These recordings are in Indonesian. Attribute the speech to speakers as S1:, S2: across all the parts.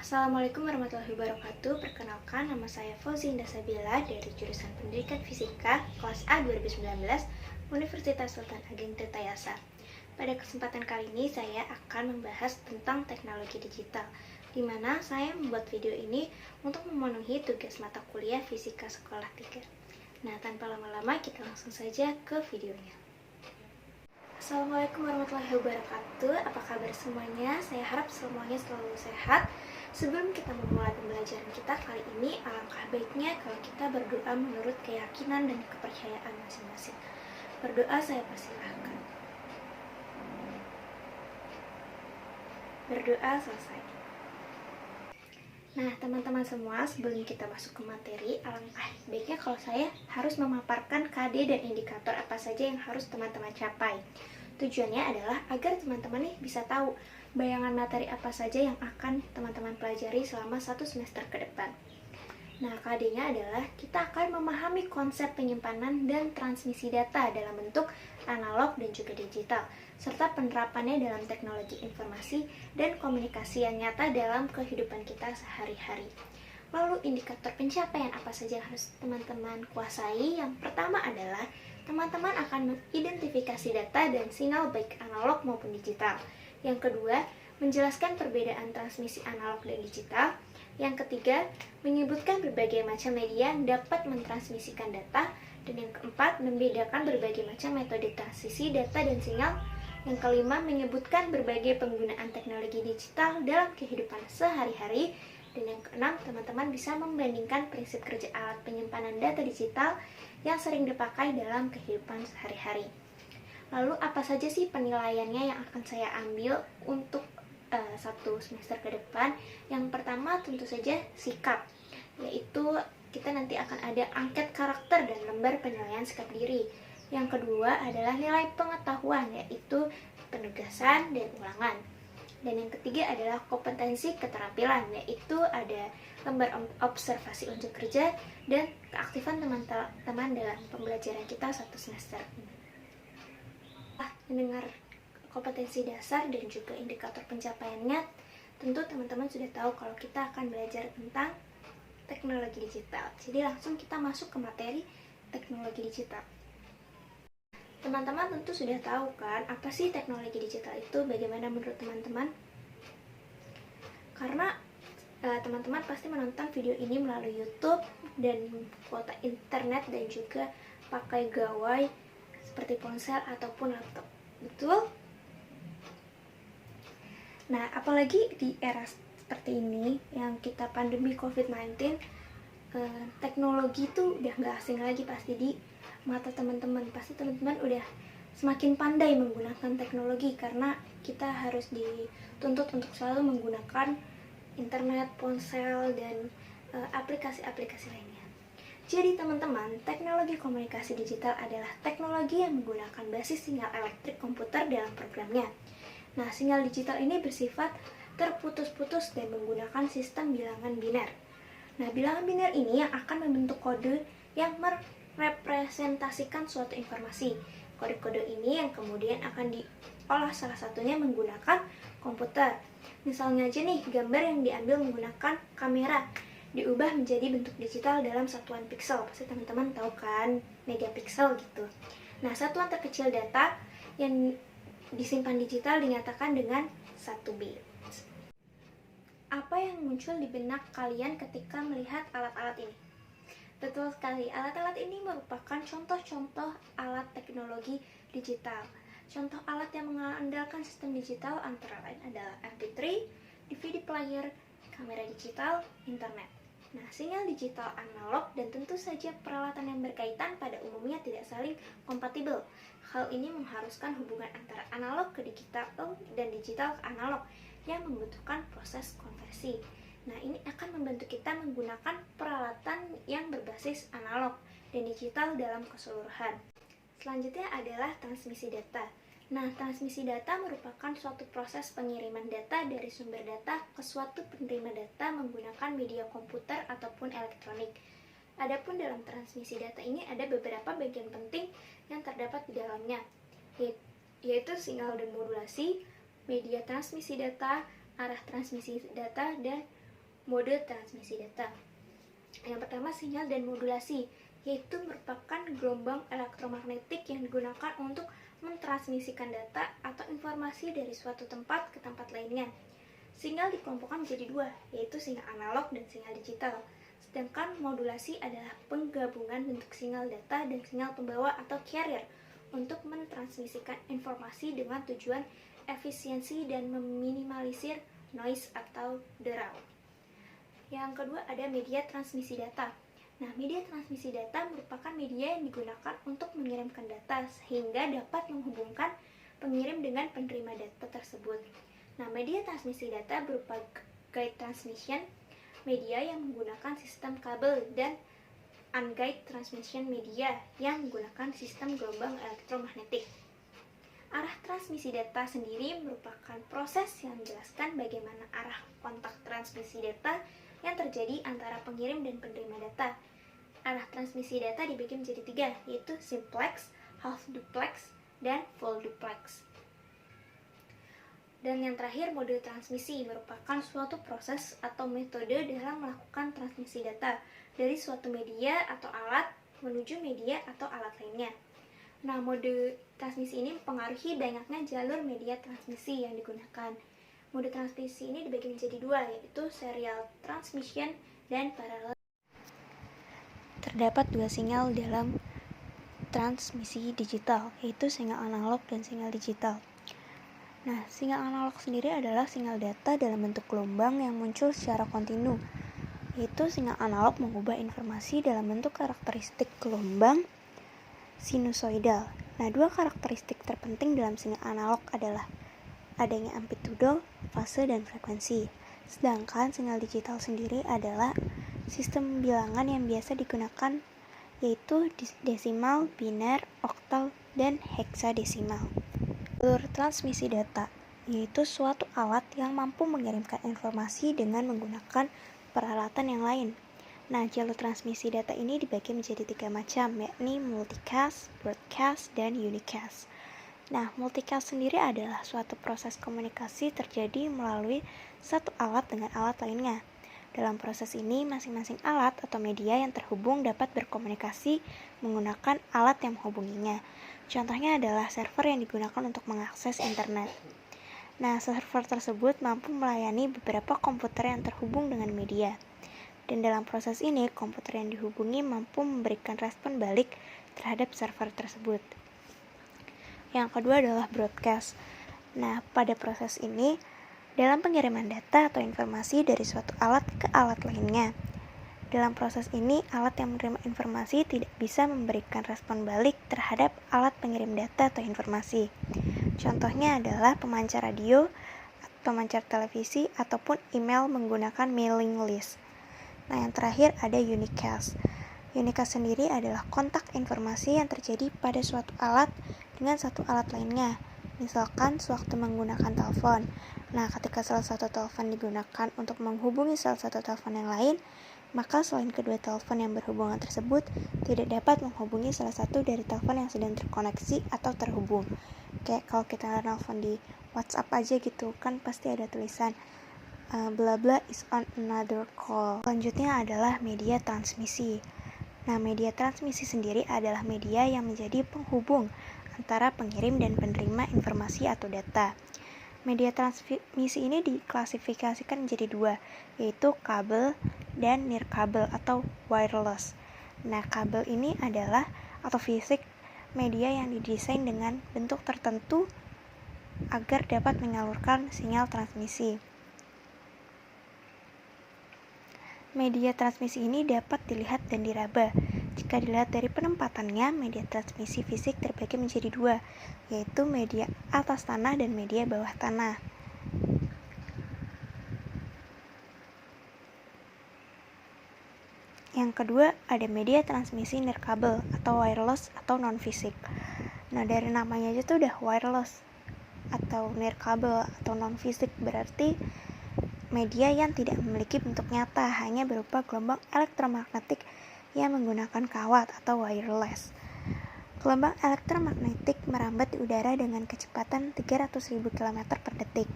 S1: Assalamualaikum warahmatullahi wabarakatuh. Perkenalkan, nama saya Fauzi Indah Sabila dari jurusan Pendidikan Fisika kelas A 2019 Universitas Sultan Ageng Tirtayasa. Pada kesempatan kali ini saya akan membahas tentang teknologi digital, di mana saya membuat video ini untuk memenuhi tugas mata kuliah Fisika Sekolah 3. Nah, tanpa lama-lama kita langsung saja ke videonya. Assalamualaikum warahmatullahi wabarakatuh. Apa kabar semuanya? Saya harap semuanya selalu sehat. Sebelum kita memulai pembelajaran kita kali ini, alangkah baiknya kalau kita berdoa menurut keyakinan dan kepercayaan masing-masing. Berdoa saya persilahkan. Berdoa selesai. Nah, teman-teman semua, sebelum kita masuk ke materi, alangkah baiknya kalau saya harus memaparkan KD dan indikator apa saja yang harus teman-teman capai. Tujuannya adalah agar teman-teman nih bisa tahu bayangan materi apa saja yang akan teman-teman pelajari selama 1 semester ke depan. Nah, KD-nya adalah kita akan memahami konsep penyimpanan dan transmisi data dalam bentuk analog dan juga digital, serta penerapannya dalam teknologi informasi dan komunikasi yang nyata dalam kehidupan kita sehari-hari. Lalu indikator pencapaian apa saja yang harus teman-teman kuasai? Yang pertama adalah teman-teman akan mengidentifikasi data dan sinyal baik analog maupun digital. Yang kedua, menjelaskan perbedaan transmisi analog dan digital. Yang ketiga, menyebutkan berbagai macam media yang dapat mentransmisikan data. Dan yang keempat, membedakan berbagai macam metode transisi data dan sinyal. Yang kelima, menyebutkan berbagai penggunaan teknologi digital dalam kehidupan sehari-hari. Dan yang keenam, teman-teman bisa membandingkan prinsip kerja alat penyimpanan data digital yang sering dipakai dalam kehidupan sehari-hari. Lalu apa saja sih penilaiannya yang akan saya ambil untuk 1 semester ke depan? Yang pertama tentu saja sikap, yaitu kita nanti akan ada angket karakter dan lembar penilaian sikap diri. Yang kedua adalah nilai pengetahuan, yaitu penugasan dan ulangan. Dan yang ketiga adalah kompetensi keterampilan, yaitu ada lembar observasi unjuk kerja dan keaktifan teman-teman dalam pembelajaran kita 1 semester. Mendengar kompetensi dasar dan juga indikator pencapaiannya, tentu teman-teman sudah tahu kalau kita akan belajar tentang teknologi digital. Jadi langsung kita masuk ke materi teknologi digital. Teman-teman tentu sudah tahu kan apa sih teknologi digital itu, bagaimana menurut teman-teman? Karena teman-teman pasti menonton video ini melalui YouTube dan kuota internet dan juga pakai gawai seperti ponsel ataupun laptop. Betul? Nah, apalagi di era seperti ini yang kita pandemi COVID-19, teknologi itu udah nggak asing lagi pasti di mata teman-teman. Pasti teman-teman udah semakin pandai menggunakan teknologi karena kita harus dituntut untuk selalu menggunakan internet, ponsel, dan aplikasi-aplikasi lainnya. Jadi teman-teman, teknologi komunikasi digital adalah teknologi yang menggunakan basis sinyal elektrik komputer dalam programnya. Nah, sinyal digital ini bersifat terputus-putus dan menggunakan sistem bilangan biner. Nah, bilangan biner ini yang akan membentuk kode yang merepresentasikan suatu informasi. Kode-kode ini yang kemudian akan diolah salah satunya menggunakan komputer. Misalnya aja nih, gambar yang diambil menggunakan kamera diubah menjadi bentuk digital dalam satuan piksel. Pasti teman-teman tahu kan, megapiksel gitu. Nah, satuan terkecil data yang disimpan digital dinyatakan dengan 1 bit. Apa yang muncul di benak kalian ketika melihat alat-alat ini? Betul sekali, alat-alat ini merupakan contoh-contoh alat teknologi digital. Contoh alat yang mengandalkan sistem digital antara lain adalah MP3, DVD player, kamera digital, internet. Nah, sinyal digital analog dan tentu saja peralatan yang berkaitan pada umumnya tidak saling kompatibel. Hal ini mengharuskan hubungan antara analog ke digital dan digital ke analog yang membutuhkan proses konversi. Nah, ini akan membantu kita menggunakan peralatan yang berbasis analog dan digital dalam keseluruhan. Selanjutnya adalah transmisi data. Nah, transmisi data merupakan suatu proses pengiriman data dari sumber data ke suatu penerima data menggunakan media komputer ataupun elektronik. Adapun dalam transmisi data ini ada beberapa bagian penting yang terdapat di dalamnya, yaitu sinyal dan modulasi, media transmisi data, arah transmisi data, dan mode transmisi data. Yang pertama, sinyal dan modulasi, yaitu merupakan gelombang elektromagnetik yang digunakan untuk mentransmisikan data atau informasi dari suatu tempat ke tempat lainnya. Sinyal dikelompokkan menjadi dua, yaitu sinyal analog dan sinyal digital. Sedangkan modulasi adalah penggabungan bentuk sinyal data dan sinyal pembawa atau carrier untuk mentransmisikan informasi dengan tujuan efisiensi dan meminimalisir noise atau derau. Yang kedua ada media transmisi data. Nah, media transmisi data merupakan media yang digunakan untuk mengirimkan data sehingga dapat menghubungkan pengirim dengan penerima data tersebut. Nah, media transmisi data berupa guide transmission, media yang menggunakan sistem kabel, dan unguided transmission media yang menggunakan sistem gelombang elektromagnetik. Arah transmisi data sendiri merupakan proses yang menjelaskan bagaimana arah kontak transmisi data yang terjadi antara pengirim dan penerima data. Arah transmisi data dibagi menjadi tiga, yaitu simplex, half duplex, dan full duplex. Dan yang terakhir, mode transmisi merupakan suatu proses atau metode dalam melakukan transmisi data dari suatu media atau alat menuju media atau alat lainnya. Nah, mode transmisi ini mempengaruhi banyaknya jalur media transmisi yang digunakan. Mode transmisi ini dibagi menjadi dua, yaitu serial transmission dan parallel. Terdapat dua sinyal dalam transmisi digital, yaitu sinyal analog dan sinyal digital. Nah, sinyal analog sendiri adalah sinyal data dalam bentuk gelombang yang muncul secara kontinu, yaitu sinyal analog mengubah informasi dalam bentuk karakteristik gelombang sinusoidal. Nah, dua karakteristik terpenting dalam sinyal analog adalah adanya amplitudo, fase, dan frekuensi. Sedangkan sinyal digital sendiri adalah sistem bilangan yang biasa digunakan, yaitu desimal, biner, oktal, dan heksadesimal. Jalur transmisi data, yaitu suatu alat yang mampu mengirimkan informasi dengan menggunakan peralatan yang lain. Nah, jalur transmisi data ini dibagi menjadi tiga macam, yakni multicast, broadcast, dan unicast. Nah, multicast sendiri adalah suatu proses komunikasi terjadi melalui satu alat dengan alat lainnya. Dalam proses ini, masing-masing alat atau media yang terhubung dapat berkomunikasi menggunakan alat yang menghubunginya. Contohnya adalah server yang digunakan untuk mengakses internet. Nah, server tersebut mampu melayani beberapa komputer yang terhubung dengan media. Dan dalam proses ini, komputer yang dihubungi mampu memberikan respon balik terhadap server tersebut. Yang kedua adalah broadcast. Nah, pada proses ini, dalam pengiriman data atau informasi dari suatu alat ke alat lainnya. Dalam proses ini, alat yang menerima informasi tidak bisa memberikan respon balik terhadap alat pengirim data atau informasi. Contohnya adalah pemancar radio, pemancar televisi, ataupun email menggunakan mailing list. Nah, yang terakhir ada unicast. Unicast sendiri adalah kontak informasi yang terjadi pada suatu alat dengan satu alat lainnya. Misalkan sewaktu menggunakan telepon. Nah, ketika salah satu telepon digunakan untuk menghubungi salah satu telepon yang lain, maka selain kedua telepon yang berhubungan tersebut tidak dapat menghubungi salah satu dari telepon yang sedang terkoneksi atau terhubung. Kayak kalau kita nelfon di WhatsApp aja gitu, kan pasti ada tulisan bla bla is on another call. Selanjutnya adalah media transmisi. Nah, media transmisi sendiri adalah media yang menjadi penghubung antara pengirim dan penerima informasi atau data. Media transmisi ini diklasifikasikan menjadi dua, yaitu kabel dan nirkabel atau wireless. Nah, kabel ini adalah atau fisik media yang didesain dengan bentuk tertentu agar dapat menyalurkan sinyal transmisi. Media transmisi ini dapat dilihat dan diraba. Jika dilihat dari penempatannya, media transmisi fisik terbagi menjadi dua, yaitu media atas tanah dan media bawah tanah. Yang kedua, ada media transmisi nirkabel atau wireless atau non-fisik. Nah, dari namanya aja tuh udah wireless atau nirkabel atau non-fisik, berarti media yang tidak memiliki bentuk nyata, hanya berupa gelombang elektromagnetik yang menggunakan kawat atau wireless. Gelombang elektromagnetik merambat di udara dengan kecepatan 300.000 km per detik.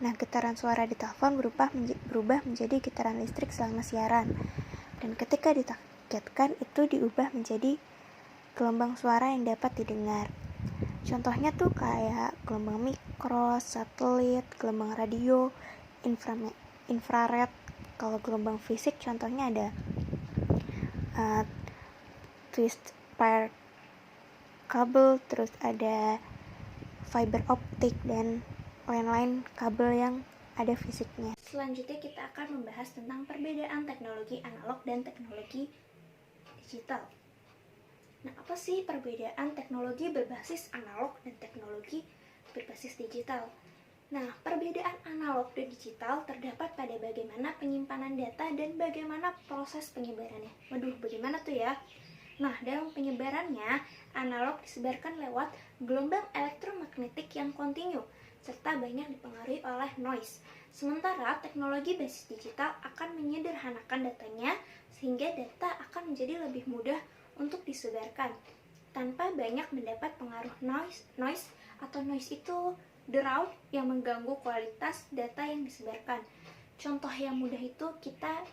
S1: Nah, getaran suara di telepon berubah menjadi getaran listrik selama siaran. Dan ketika ditargetkan, itu diubah menjadi gelombang suara yang dapat didengar. Contohnya tuh kayak gelombang mikro, satelit, gelombang radio, infrared. Kalau gelombang fisik contohnya ada twist pair kabel, terus ada fiber optik dan lain-lain kabel yang ada fisiknya. Selanjutnya kita akan membahas tentang perbedaan teknologi analog dan teknologi digital. Nah, apa sih perbedaan teknologi berbasis analog dan teknologi berbasis digital? Nah, perbedaan analog dan digital terdapat pada bagaimana penyimpanan data dan bagaimana proses penyebarannya. Waduh, bagaimana tuh ya? Nah, dalam penyebarannya, analog disebarkan lewat gelombang elektromagnetik yang kontinu, serta banyak dipengaruhi oleh noise. Sementara teknologi basis digital akan menyederhanakan datanya, sehingga data akan menjadi lebih mudah untuk disebarkan, tanpa banyak mendapat pengaruh noise atau noise itu derau yang mengganggu kualitas data yang disebarkan. Contoh yang mudah itu kita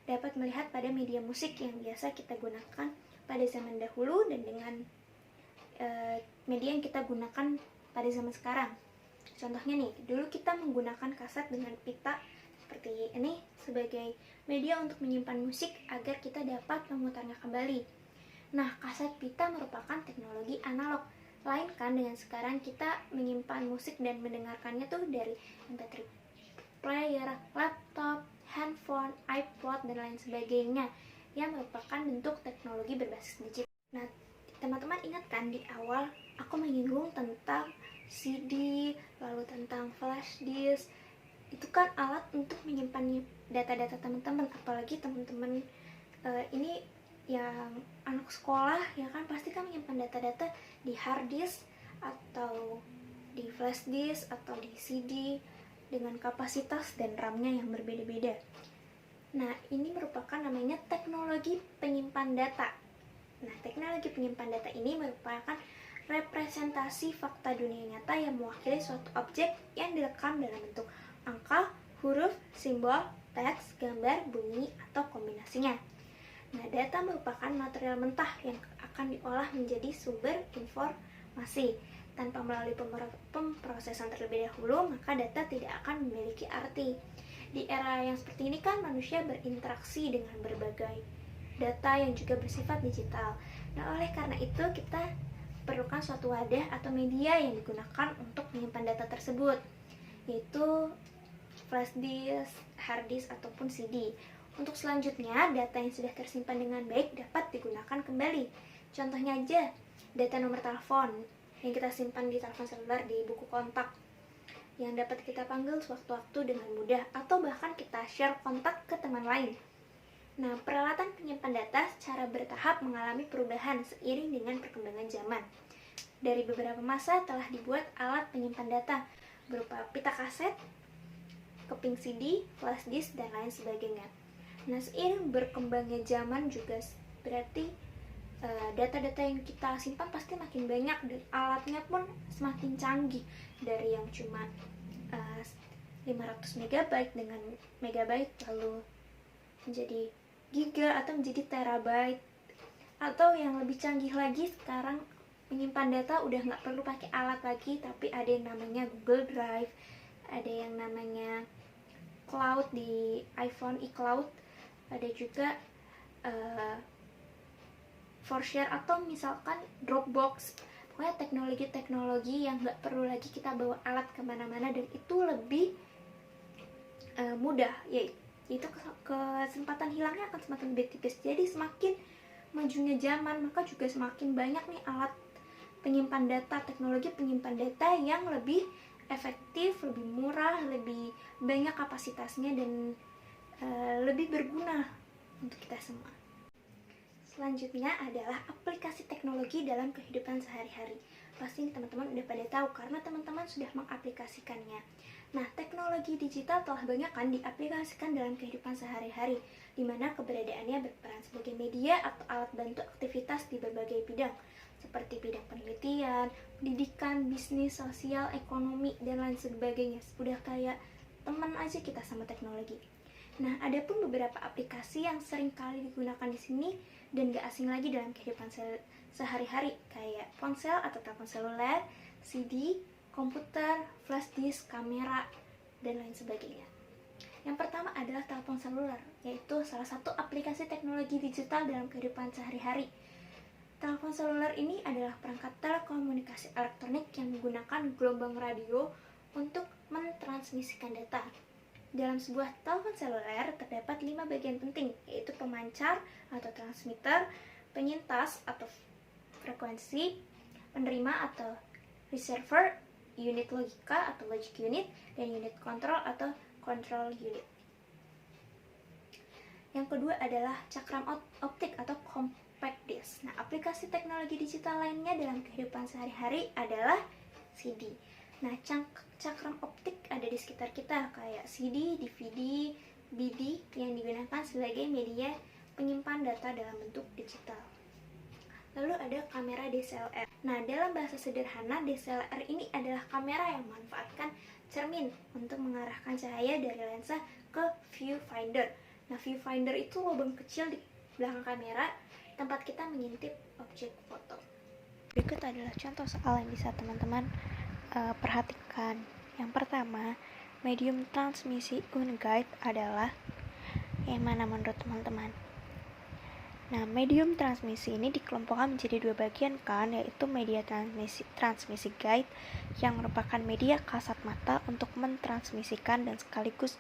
S1: dapat melihat pada media musik yang biasa kita gunakan pada zaman dahulu dan dengan media yang kita gunakan pada zaman sekarang. Contohnya nih, dulu kita menggunakan kaset dengan pita seperti ini sebagai media untuk menyimpan musik agar kita dapat memutarnya kembali. Nah, kaset pita merupakan teknologi analog. Lain kan dengan sekarang kita menyimpan musik dan mendengarkannya tuh dari MP3 player, laptop, handphone, iPod, dan lain sebagainya yang merupakan bentuk teknologi berbasis digital. Nah, teman-teman ingat kan di awal aku menyinggung tentang CD, lalu tentang flash disk. Itu kan alat untuk menyimpan data-data teman-teman, apalagi teman-teman ini yang anak sekolah ya kan pasti kan menyimpan data-data di hard disk atau di flash disk atau di CD dengan kapasitas dan RAM-nya yang berbeda-beda. Nah, ini merupakan namanya teknologi penyimpan data. Nah, teknologi penyimpan data ini merupakan representasi fakta dunia nyata yang mewakili suatu objek yang direkam dalam bentuk angka, huruf, simbol, teks, gambar, bunyi, atau kombinasinya. Nah, data merupakan material mentah yang akan diolah menjadi sumber informasi. Tanpa melalui pemrosesan terlebih dahulu, maka data tidak akan memiliki arti. Di era yang seperti ini kan manusia berinteraksi dengan berbagai data yang juga bersifat digital. Nah, oleh karena itu kita perlukan suatu wadah atau media yang digunakan untuk menyimpan data tersebut, yaitu flash disk, hard disk, ataupun CD. Untuk selanjutnya, data yang sudah tersimpan dengan baik dapat digunakan kembali. Contohnya aja, data nomor telepon yang kita simpan di telepon seluler di buku kontak yang dapat kita panggil sewaktu-waktu dengan mudah, atau bahkan kita share kontak ke teman lain. Nah, peralatan penyimpan data secara bertahap mengalami perubahan seiring dengan perkembangan zaman. Dari beberapa masa telah dibuat alat penyimpan data berupa pita kaset, keping CD, flash disk, dan lain sebagainya. Nah, seiring berkembangnya zaman juga berarti data-data yang kita simpan pasti makin banyak dan alatnya pun semakin canggih, dari yang cuma 500 MB dengan megabyte lalu menjadi giga atau menjadi terabyte, atau yang lebih canggih lagi sekarang menyimpan data udah nggak perlu pakai alat lagi, tapi ada yang namanya Google Drive, ada yang namanya cloud di iPhone, iCloud, ada juga ForShare atau misalkan Dropbox. Pokoknya teknologi-teknologi yang nggak perlu lagi kita bawa alat kemana-mana dan itu lebih mudah, yaitu kesempatan hilangnya akan semakin lebih tipis. Jadi semakin majunya zaman, maka juga semakin banyak nih alat penyimpan data, teknologi penyimpan data yang lebih efektif, lebih murah, lebih banyak kapasitasnya, dan lebih berguna untuk kita semua. Selanjutnya adalah aplikasi teknologi dalam kehidupan sehari-hari. Pasti teman-teman udah pada tahu karena teman-teman sudah mengaplikasikannya. Nah, teknologi digital telah banyak kan diaplikasikan dalam kehidupan sehari-hari, di mana keberadaannya berperan sebagai media atau alat bantu aktivitas di berbagai bidang, seperti bidang penelitian, pendidikan, bisnis, sosial, ekonomi, dan lain sebagainya. Udah kayak teman aja kita sama teknologi. Nah, ada pun beberapa aplikasi yang sering kali digunakan di sini dan gak asing lagi dalam kehidupan sehari-hari, kayak ponsel atau telepon seluler, CD, komputer, flash disk, kamera, dan lain sebagainya. Yang pertama adalah telepon seluler, yaitu salah satu aplikasi teknologi digital dalam kehidupan sehari-hari. Telepon seluler ini adalah perangkat telekomunikasi elektronik yang menggunakan gelombang radio untuk mentransmisikan data. Dalam sebuah telepon seluler terdapat 5 bagian penting, yaitu pemancar atau transmitter, penyintas atau frekuensi, penerima atau receiver, unit logika atau logic unit, dan unit kontrol atau control unit. Yang kedua adalah cakram optik atau compact disc. Nah, aplikasi teknologi digital lainnya dalam kehidupan sehari-hari adalah CD. Nah, cakram optik ada di sekitar kita, kayak CD, DVD, BD yang digunakan sebagai media penyimpan data dalam bentuk digital. Lalu ada kamera DSLR. Nah, dalam bahasa sederhana, DSLR ini adalah kamera yang memanfaatkan cermin untuk mengarahkan cahaya dari lensa ke viewfinder. Nah, viewfinder itu lubang kecil di belakang kamera tempat kita mengintip objek foto. Berikut adalah contoh soal yang bisa teman-teman perhatikan. Yang pertama, medium transmisi unguide adalah yang mana menurut teman-teman? Nah, medium transmisi ini dikelompokkan menjadi 2 bagian kan, yaitu media transmisi guide yang merupakan media kasat mata untuk mentransmisikan dan sekaligus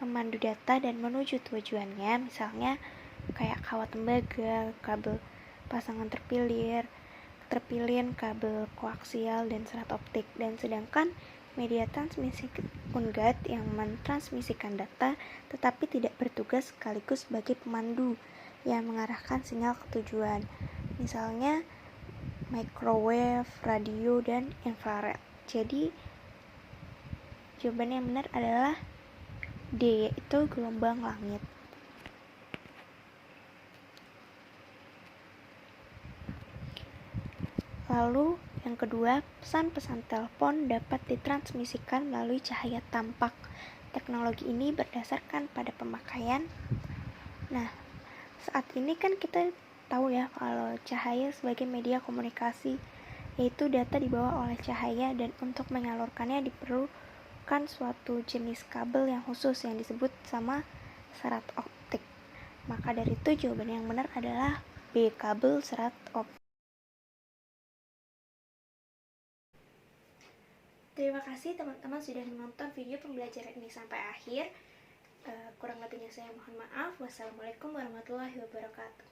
S1: memandu data dan menuju tujuannya, misalnya kayak kawat tembaga, kabel pasangan terpilin, kabel koaksial, dan serat optik. Dan sedangkan media transmisi unguide yang mentransmisikan data tetapi tidak bertugas sekaligus sebagai pemandu yang mengarahkan sinyal ke tujuan, misalnya microwave, radio, dan infrared. Jadi jawaban yang benar adalah D, yaitu gelombang langit. Lalu yang kedua, pesan-pesan telepon dapat ditransmisikan melalui cahaya tampak. Teknologi ini berdasarkan pada pemakaian. Nah, saat ini kan kita tahu ya kalau cahaya sebagai media komunikasi, yaitu data dibawa oleh cahaya, dan untuk menyalurkannya diperlukan suatu jenis kabel yang khusus yang disebut sama serat optik. Maka dari itu jawaban yang benar adalah B, kabel serat optik. Terima kasih teman-teman sudah menonton video pembelajaran ini sampai akhir. Kurang lebihnya saya mohon maaf. Wassalamualaikum warahmatullahi wabarakatuh.